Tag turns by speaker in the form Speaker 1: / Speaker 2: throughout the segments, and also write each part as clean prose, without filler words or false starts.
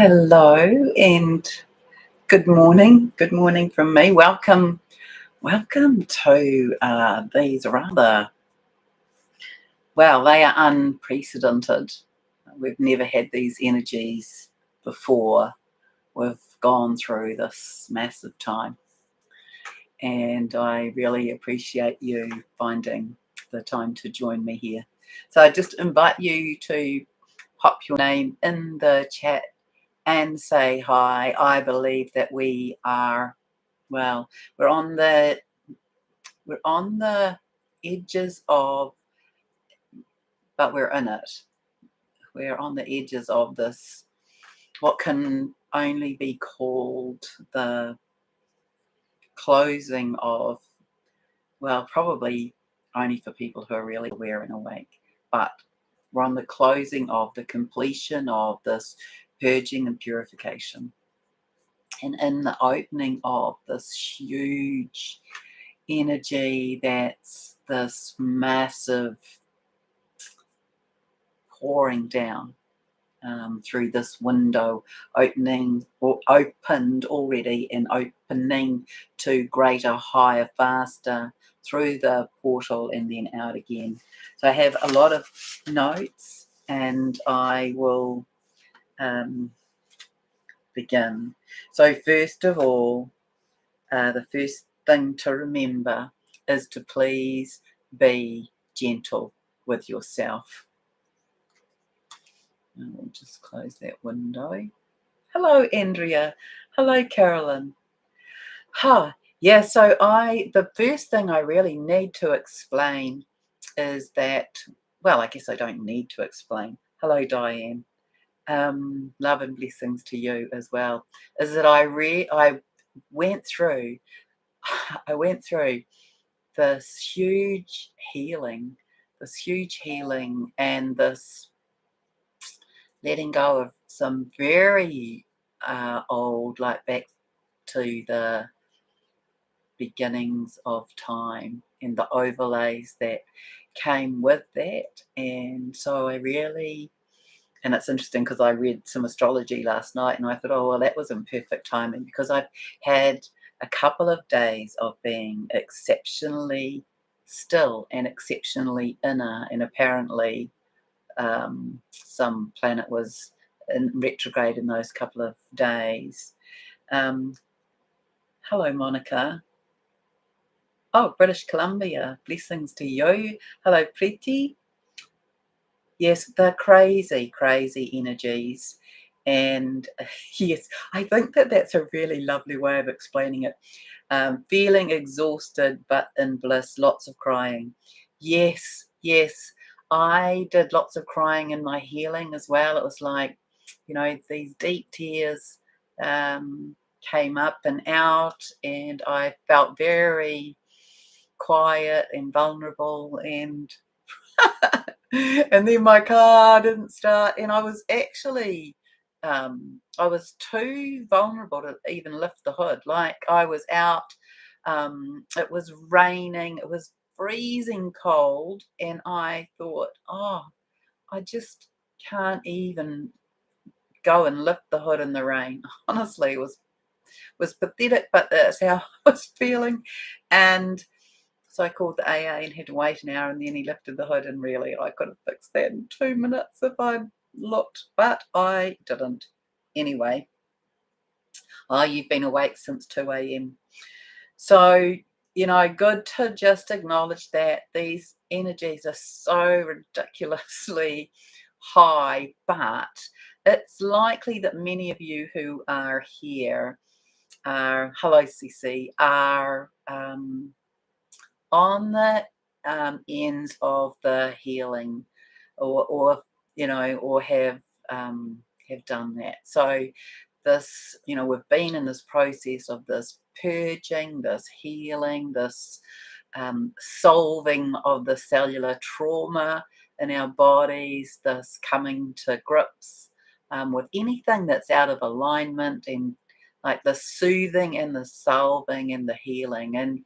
Speaker 1: Hello and good morning. Good morning from me. Welcome to these rather, well, they are unprecedented. We've never had these energies before. We've gone through this massive time, and I really appreciate you finding the time to join me here. So I just invite you to pop your name in the chat and say hi. I believe that we are, well, we're on the edges of, but we're in it. We're on the edges of this, what can only be called the closing of, well, probably only for people who are really aware and awake, but we're on the closing of the completion of this purging and purification. And in the opening of this huge energy, that's this massive pouring down through this window, opening or opened already and opening to greater, higher, faster through the portal and then out again. So I have a lot of notes and I will begin. So first of all, the first thing to remember is to please be gentle with yourself. And we'll just close that window. Hello, Andrea. Hello, Carolyn. Yeah, so the first thing I really need to explain is that, well, I guess I don't need to explain. Hello, Diane. Love and blessings to you as well. Is that I went through this huge healing and this letting go of some very old, like back to the beginnings of time and the overlays that came with that. And so and it's interesting because I read some astrology last night and I thought, oh, well, that was in perfect timing because I've had a couple of days of being exceptionally still and exceptionally inner, and apparently some planet was in retrograde in those couple of days. Hello, Monica. Oh, British Columbia. Blessings to you. Hello, Preeti. Yes, they're crazy, crazy energies. And yes, I think that's a really lovely way of explaining it. Feeling exhausted, but in bliss, lots of crying. Yes, yes. I did lots of crying in my healing as well. It was like, these deep tears came up and out, and I felt very quiet and vulnerable, and and then my car didn't start, and I was actually I was too vulnerable to even lift the hood. Like, I was out, it was raining, it was freezing cold, and I thought, oh, I just can't even go and lift the hood in the rain. Honestly, it was pathetic, but that's how I was feeling. And so I called the AA and had to wait an hour, and then he lifted the hood, and really I could have fixed that in 2 minutes if I'd looked, but I didn't. Anyway, you've been awake since 2 a.m. So, good to just acknowledge that these energies are so ridiculously high, but it's likely that many of you who are here hello, CC, are on the ends of the healing, or have done that. So this, we've been in this process of this purging, this healing, this solving of the cellular trauma in our bodies, this coming to grips with anything that's out of alignment, and like the soothing and the solving and the healing. And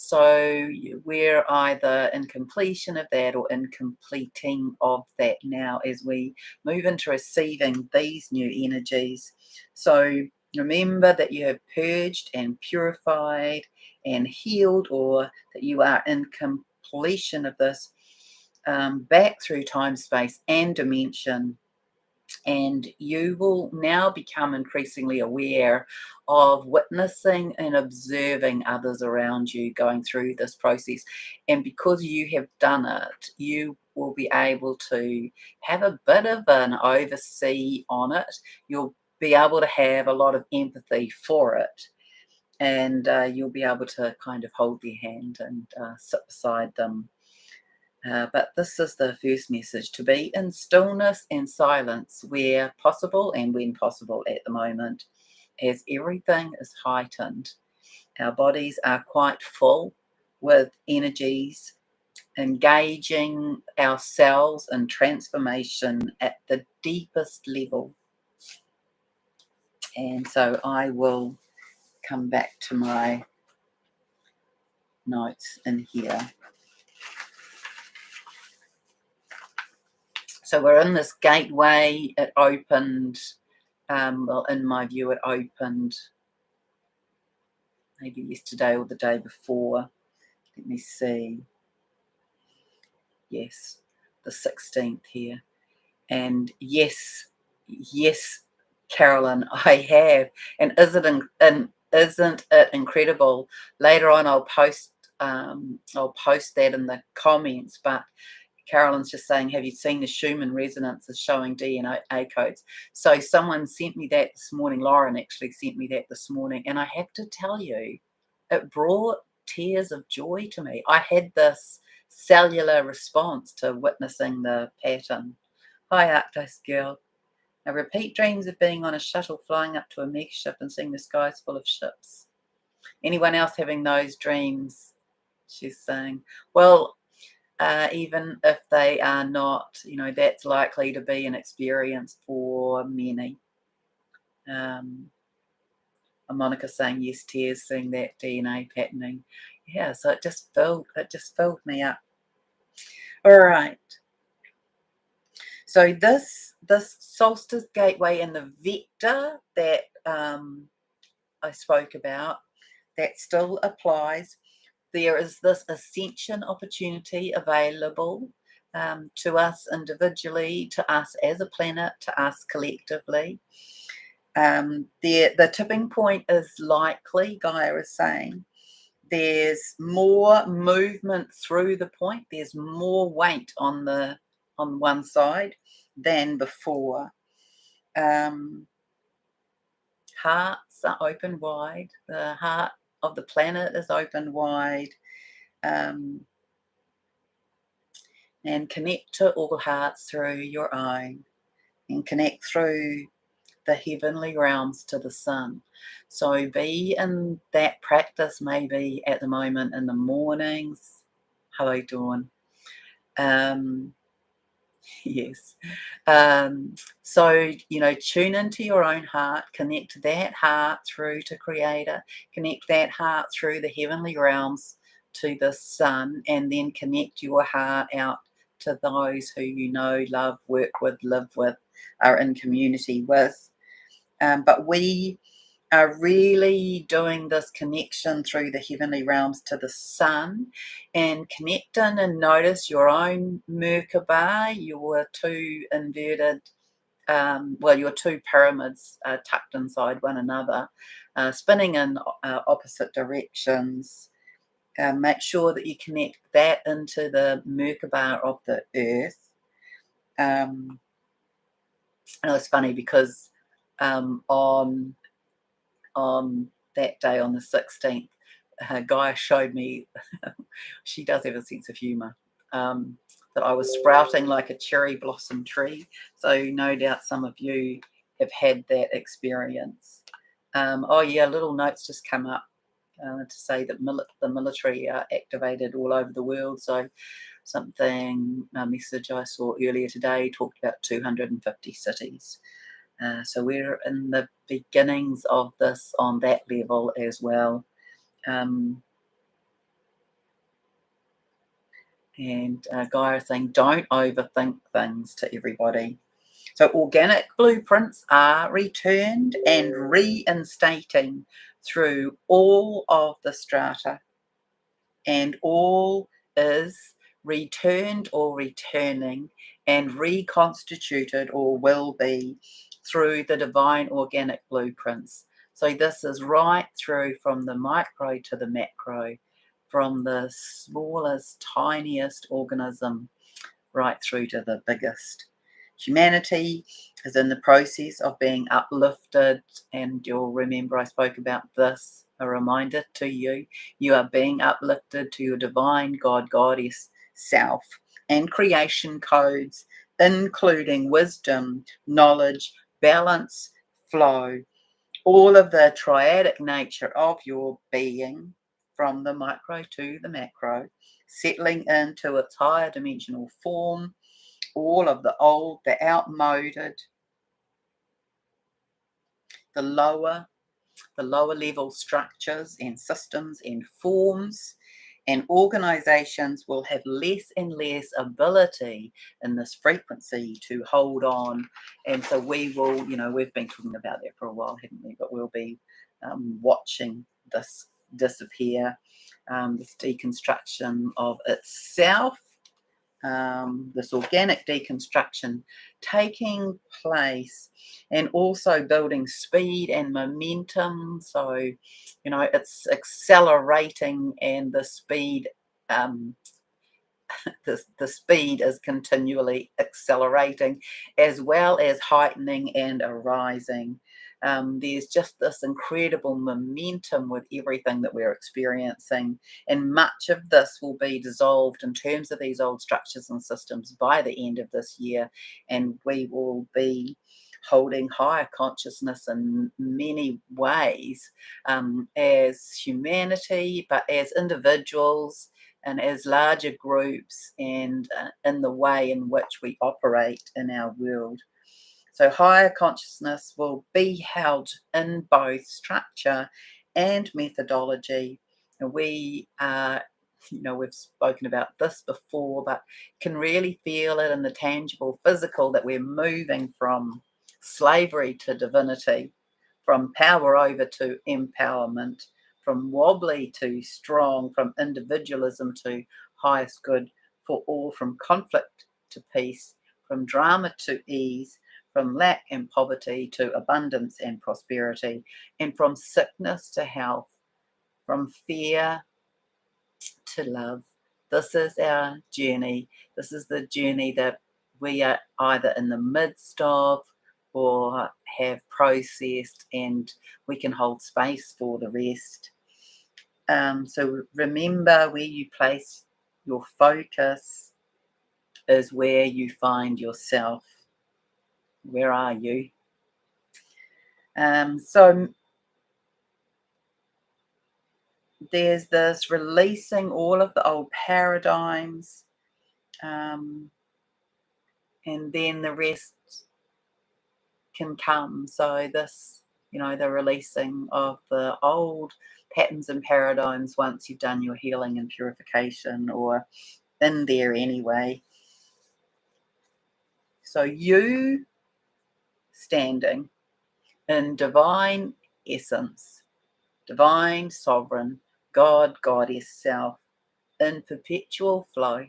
Speaker 1: So we're either in completion of that or in completing of that now as we move into receiving these new energies. So remember that you have purged and purified and healed, or that you are in completion of this back through time, space, and dimension. And you will now become increasingly aware of witnessing and observing others around you going through this process. And because you have done it, you will be able to have a bit of an oversee on it. You'll be able to have a lot of empathy for it. And you'll be able to kind of hold their hand and sit beside them. But this is the first message: to be in stillness and silence where possible and when possible at the moment, as everything is heightened. Our bodies are quite full with energies, engaging ourselves in transformation at the deepest level. And so I will come back to my notes in here. So we're in this gateway. It opened, well, in my view, it opened maybe yesterday or the day before. Let me see. Yes, the 16th here. And yes, Carolyn, I have. And isn't it incredible? Later on, I'll post that in the comments. But Carolyn's just saying, have you seen the Schumann resonances showing DNA codes? So someone sent me that this morning. Lauren actually sent me that this morning. And I have to tell you, it brought tears of joy to me. I had this cellular response to witnessing the pattern. Hi, Arctos girl. Now, repeat dreams of being on a shuttle flying up to a mega ship and seeing the skies full of ships. Anyone else having those dreams? She's saying, well, even if they are not, that's likely to be an experience for many. Monica saying yes, tears, seeing that DNA patterning. Yeah, so it just filled me up. All right. So this Solstice Gateway and the vector that I spoke about, that still applies. There is this ascension opportunity available to us individually, to us as a planet, to us collectively. The tipping point is likely, Gaia is saying. There's more movement through the point. There's more weight on one side than before. Hearts are open wide. The heart of the planet is open wide. And connect to all hearts through your own, and connect through the heavenly realms to the sun. So be in that practice maybe at the moment in the mornings. Hello, Dawn. Yes. So, tune into your own heart, connect that heart through to Creator, connect that heart through the heavenly realms to the sun, and then connect your heart out to those who you know, love, work with, live with, are in community with. But we are really doing this connection through the heavenly realms to the sun, and connect in and notice your own Merkaba, your two inverted, your two pyramids tucked inside one another, spinning in opposite directions. Make sure that you connect that into the Merkaba of the earth. And it's funny because on that day, on the 16th, Gaia showed me, she does have a sense of humour, that I was sprouting like a cherry blossom tree. So no doubt some of you have had that experience. Little notes just come up to say that the military are activated all over the world. So a message I saw earlier today talked about 250 cities. So we're in the beginnings of this on that level as well. And Gaia is saying, don't overthink things to everybody. So organic blueprints are returned and reinstating through all of the strata, and all is returned or returning and reconstituted or will be through the divine organic blueprints. So this is right through from the micro to the macro, from the smallest, tiniest organism right through to the biggest. Humanity is in the process of being uplifted, and you'll remember I spoke about this, a reminder to you. You are being uplifted to your divine God, Goddess self, and creation codes, including wisdom, knowledge, balance, flow, all of the triadic nature of your being, from the micro to the macro, settling into its higher dimensional form, all of the old, the outmoded, the lower level structures and systems and forms, and organizations will have less and less ability in this frequency to hold on. And so we will, we've been talking about that for a while, haven't we? But we'll be watching this disappear, this deconstruction of itself, this organic deconstruction taking place, and also building speed and momentum. So, it's accelerating, and the speed, the speed is continually accelerating, as well as heightening and arising. There's just this incredible momentum with everything that we're experiencing, and much of this will be dissolved in terms of these old structures and systems by the end of this year, and we will be holding higher consciousness in many ways, as humanity, but as individuals and as larger groups, and in the way in which we operate in our world. So higher consciousness will be held in both structure and methodology. And we are, we've spoken about this before, but can really feel it in the tangible physical, that we're moving from slavery to divinity, from power over to empowerment, from wobbly to strong, from individualism to highest good for all, from conflict to peace, from drama to ease, from lack and poverty to abundance and prosperity, and from sickness to health, from fear to love. This is our journey. This is the journey that we are either in the midst of or have processed, and we can hold space for the rest. So remember, where you place your focus is where you find yourself. Where are you? So there's this releasing all of the old paradigms, and then the rest can come. So this, the releasing of the old patterns and paradigms once you've done your healing and purification, or in there anyway. So you standing in divine essence, divine sovereign, God, Goddess self, in perpetual flow,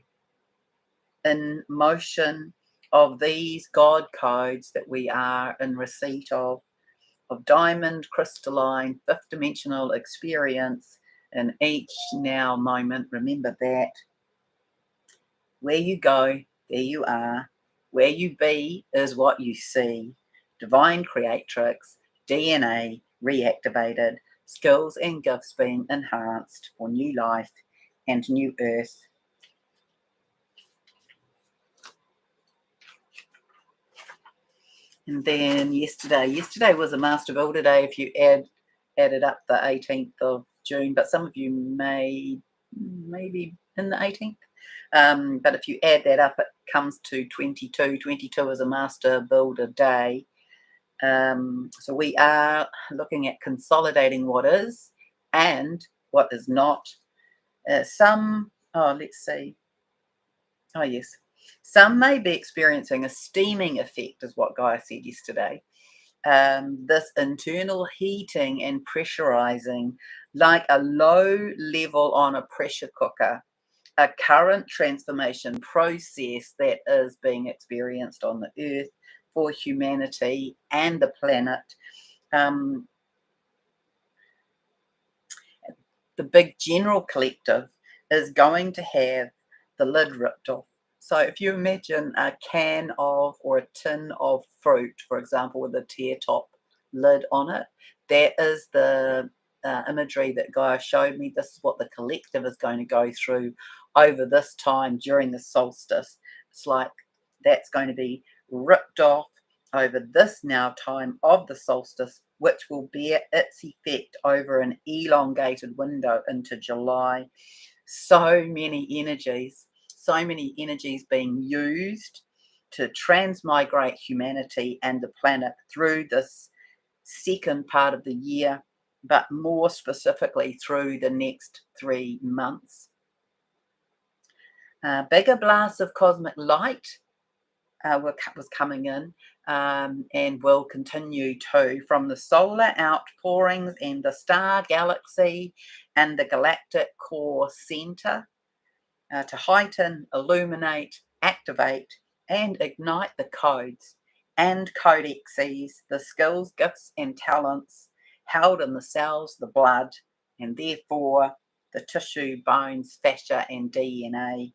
Speaker 1: in motion of these God codes that we are in receipt of diamond, crystalline, fifth dimensional experience in each now moment. Remember that. Where you go, there you are. Where you be is what you see. Divine creatrix, DNA reactivated, skills and gifts being enhanced for new life and new earth. And then yesterday was a Master Builder Day, if you added up the 18th of June, but some of you maybe in the 18th. But if you add that up, it comes to 22. 22 is a Master Builder Day. So we are looking at consolidating what is and what is not. Let's see. Oh, yes. Some may be experiencing a steaming effect, is what Gaia said yesterday. This internal heating and pressurizing, like a low level on a pressure cooker, a current transformation process that is being experienced on the earth for humanity and the planet. Um, the big general collective is going to have the lid ripped off. So if you imagine a can of or a tin of fruit, for example, with a tear top lid on it, that is the imagery that Gaia showed me. This is what the collective is going to go through over this time during the solstice. It's like that's going to be ripped off over this now time of the solstice, which will bear its effect over an elongated window into July. So many energies being used to transmigrate humanity and the planet through this second part of the year, but more specifically through the next 3 months. Bigger blasts of cosmic light was coming in, and will continue to, from the solar outpourings and the star galaxy and the galactic core center, to heighten, illuminate, activate, and ignite the codes and codexes, the skills, gifts, and talents held in the cells, the blood, and therefore the tissue, bones, fascia, and DNA.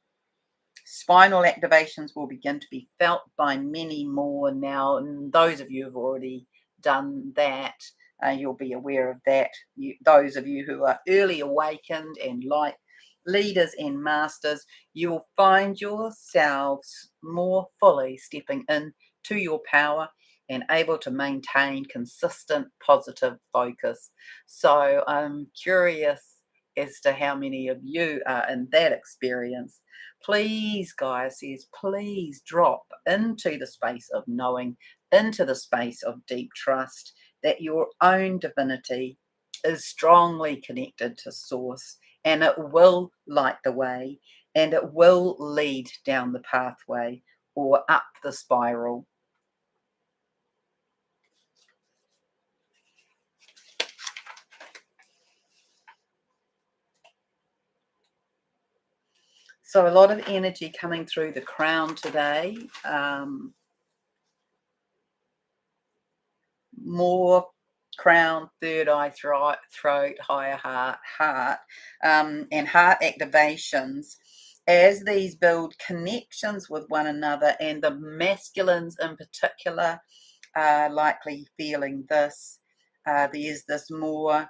Speaker 1: Spinal activations will begin to be felt by many more now. And those of you who've already done that, you'll be aware of that. Those of you who are early awakened and like leaders and masters, you will find yourselves more fully stepping in to your power and able to maintain consistent positive focus. So I'm curious as to how many of you are in that experience. Please, Gaia says, please drop into the space of knowing, into the space of deep trust that your own divinity is strongly connected to Source, and it will light the way, and it will lead down the pathway or up the spiral. So a lot of energy coming through the crown today. More crown, third eye, throat, higher heart, and heart activations as these build connections with one another, and the masculines in particular are likely feeling this. There's this more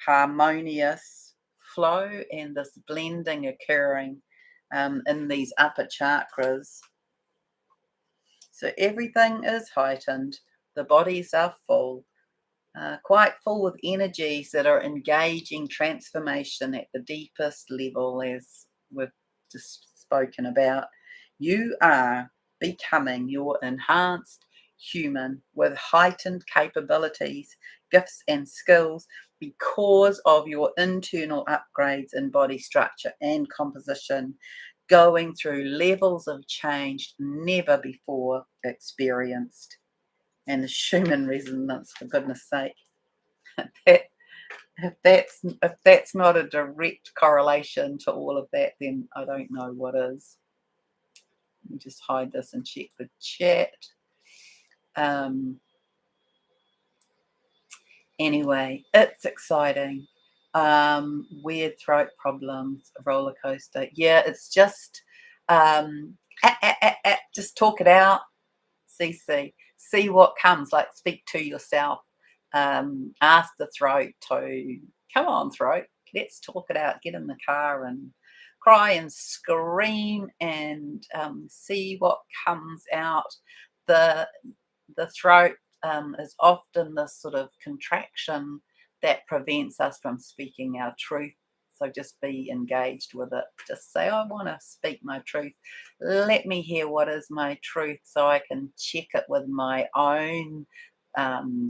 Speaker 1: harmonious flow and this blending occurring in these upper chakras. So everything is heightened, the bodies are full, quite full with energies that are engaging transformation at the deepest level, as we've just spoken about. You are becoming your enhanced human with heightened capabilities, gifts, and skills because of your internal upgrades in body structure and composition, going through levels of change never before experienced. And the Schumann resonance, for goodness sake. that, if that's not a direct correlation to all of that, then I don't know what is. Let me just hide this and check the chat. Anyway, it's exciting. Weird throat problems, a roller coaster. Yeah, it's just just talk it out. See what comes. Like, speak to yourself. Ask the throat to come on, throat. Let's talk it out. Get in the car and cry and scream and see what comes out. The throat is often this sort of contraction that prevents us from speaking our truth. So just be engaged with it. Just say, I want to speak my truth. Let me hear what is my truth so I can check it with my own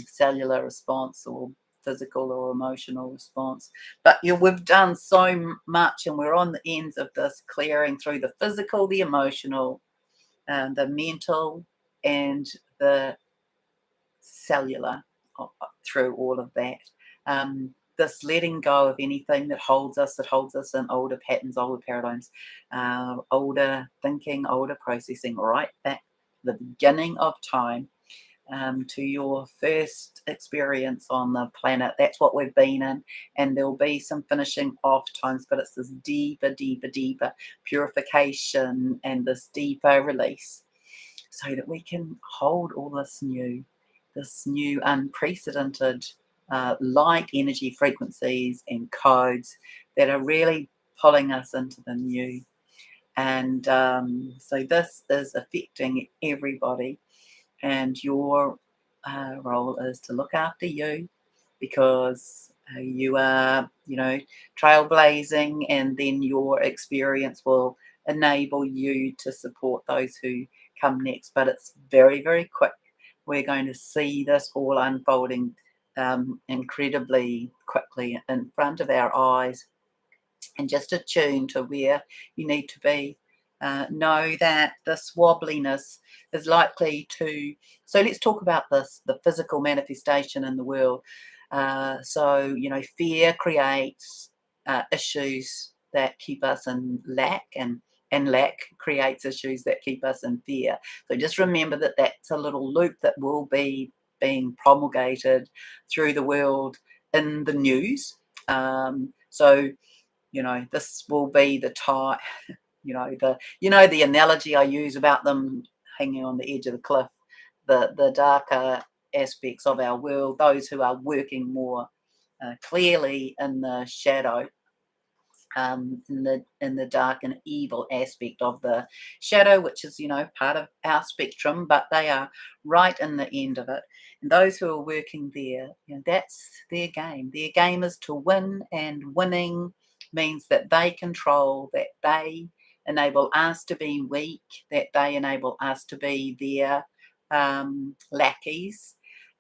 Speaker 1: cellular response or physical or emotional response. But we've done so much, and we're on the ends of this clearing through the physical, the emotional, the mental, and the cellular, through all of that. This letting go of anything that holds us in older patterns, older paradigms, older thinking, older processing, right back to the beginning of time, to your first experience on the planet. That's what we've been in, and there'll be some finishing off times, but it's this deeper, deeper, deeper purification and this deeper release, so that we can hold all this new unprecedented light energy frequencies and codes that are really pulling us into the new. And so this is affecting everybody, and your role is to look after you, because you are, trailblazing, and then your experience will enable you to support those who come next. But it's very, very quick. We're going to see this all unfolding incredibly quickly in front of our eyes, and just attune to where you need to be. Know that this wobbliness is likely to. So let's talk about this, the physical manifestation in the world. Fear creates issues that keep us in lack, and lack creates issues that keep us in fear. So just remember that that's a little loop that will be being promulgated through the world in the news. This will be the time, the analogy I use about them hanging on the edge of the cliff, the darker aspects of our world, those who are working more clearly in the shadow, in the dark and evil aspect of the shadow, which is part of our spectrum, but they are right in the end of it. And those who are working there, that's their game. Their game is to win, and winning means that they control, that they enable us to be weak, that they enable us to be their lackeys,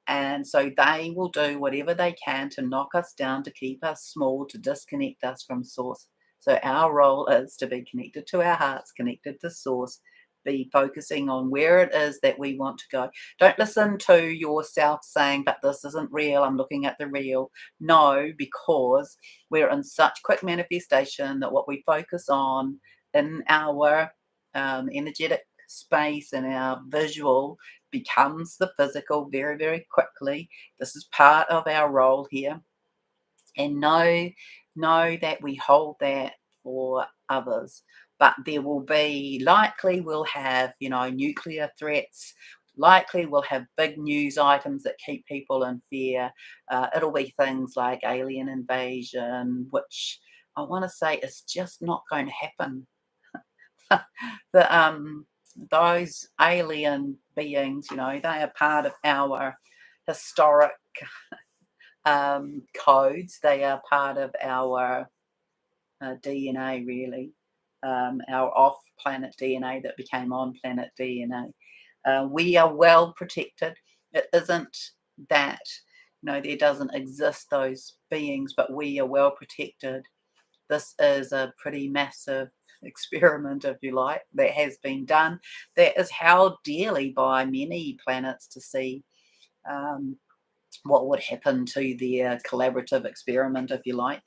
Speaker 1: and so they will do whatever they can to knock us down, to keep us small, to disconnect us from source. So our role is to be connected to our hearts, connected to source, be focusing on where it is that we want to go. Don't listen to yourself saying, but this isn't real, I'm looking at the real. No, because we're in such quick manifestation that what we focus on in our energetic space and our visual becomes the physical very, very quickly. This is part of our role here. And know that we hold that for others. But there will be, likely we'll have, nuclear threats. Likely we'll have big news items that keep people in fear. It'll be things like alien invasion, which I want to say is just not going to happen. Those alien beings, they are part of our historic codes. They are part of our DNA, really, our off-planet DNA that became on-planet DNA. We are well protected. It isn't that, there doesn't exist those beings, but we are well protected. This is a pretty massive experiment, if you like, that has been done, that is held dearly by many planets to see what would happen to their collaborative experiment, if you like.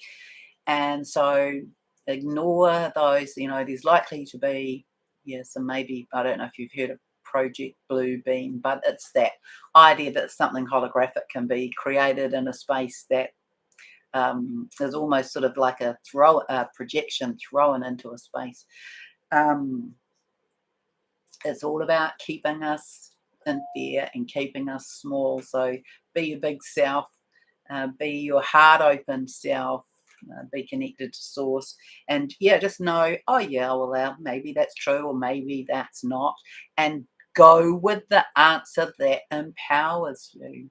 Speaker 1: And so ignore those, there's likely to be, some maybe, I don't know if you've heard of Project Blue Beam, but it's that idea that something holographic can be created in a space that is almost sort of like a projection thrown into a space. It's all about keeping us in fear and keeping us small. So be your big self, be your heart open self, be connected to source, and just know, maybe that's true or maybe that's not, and go with the answer that empowers you.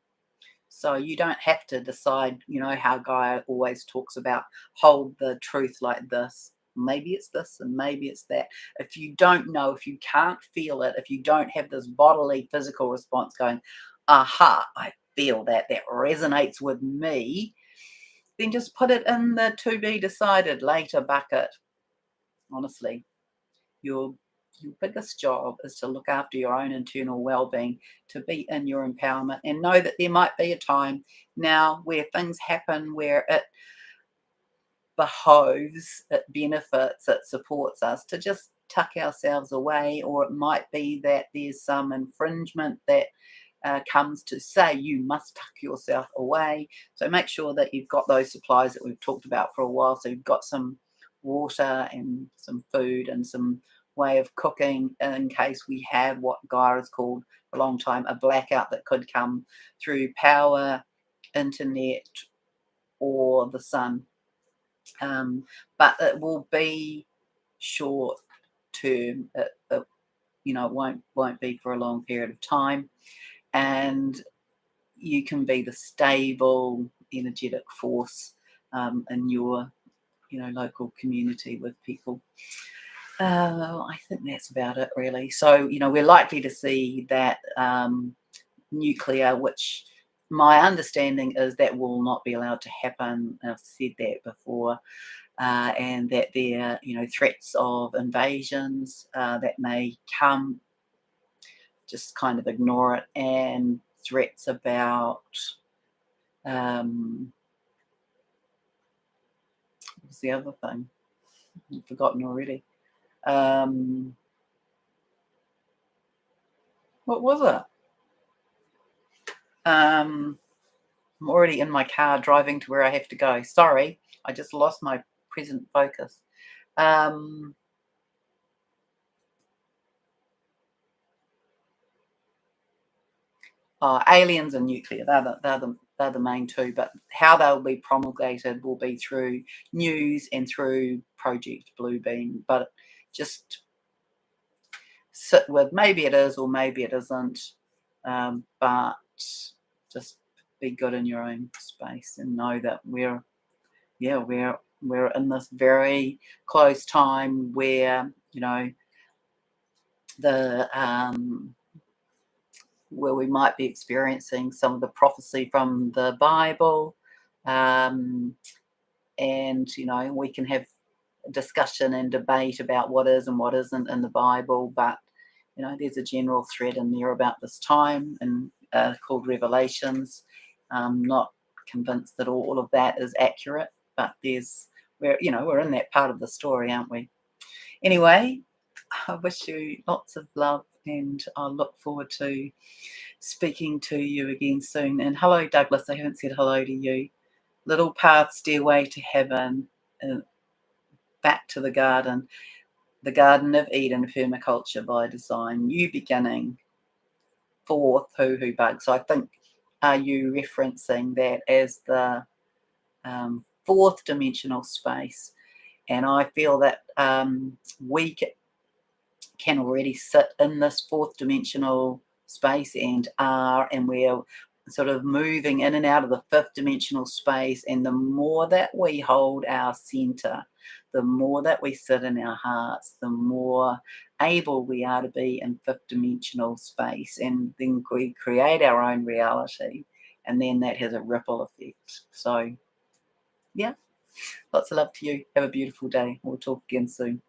Speaker 1: So you don't have to decide, how Gaia always talks about hold the truth like this. Maybe it's this and maybe it's that. If you don't know, if you can't feel it, if you don't have this bodily physical response going, aha, feel that resonates with me, then just put it in the to be decided later bucket. Honestly, your biggest job is to look after your own internal well-being, to be in your empowerment, and know that there might be a time now where things happen where it behoves, it benefits, it supports us to just tuck ourselves away, or it might be that there's some infringement that comes to say you must tuck yourself away. So make sure that you've got those supplies that we've talked about for a while. So you've got some water and some food and some way of cooking in case we have what Gaia has called for a long time a blackout that could come through power, internet, or the sun. But it will be short term. It won't be for a long period of time, and you can be the stable, energetic force in your local community with people. I think that's about it, really. So we're likely to see that nuclear, which my understanding is that will not be allowed to happen. I've said that before. And that there are threats of invasions that may come, just kind of ignore it, and threats about what was the other thing? I've forgotten already. What was it? I'm already in my car driving to where I have to go. Sorry, I just lost my present focus. Aliens and nuclear, they're the main two, but how they'll be promulgated will be through news and through Project Bluebeam. But just sit with, maybe it is or maybe it isn't, but just be good in your own space and know that we're in this very close time where the where we might be experiencing some of the prophecy from the Bible, and we can have discussion and debate about what is and what isn't in the Bible, but there's a general thread in there about this time and called Revelations. I'm not convinced that all of that is accurate, but we're in that part of the story, aren't we? Anyway, I wish you lots of love, and I look forward to speaking to you again soon. And hello, Douglas. I haven't said hello to you. Little path, stairway to heaven, back to the Garden of Eden, permaculture by design, new beginning, fourth hoo-hoo bug. So I think, are you referencing that as the fourth dimensional space? And I feel that we can already sit in this fourth dimensional space and we're sort of moving in and out of the fifth dimensional space. And the more that we hold our center, the more that we sit in our hearts, the more able we are to be in fifth dimensional space, and then we create our own reality, and then that has a ripple effect. So yeah, lots of love to you. Have a beautiful day. We'll talk again soon.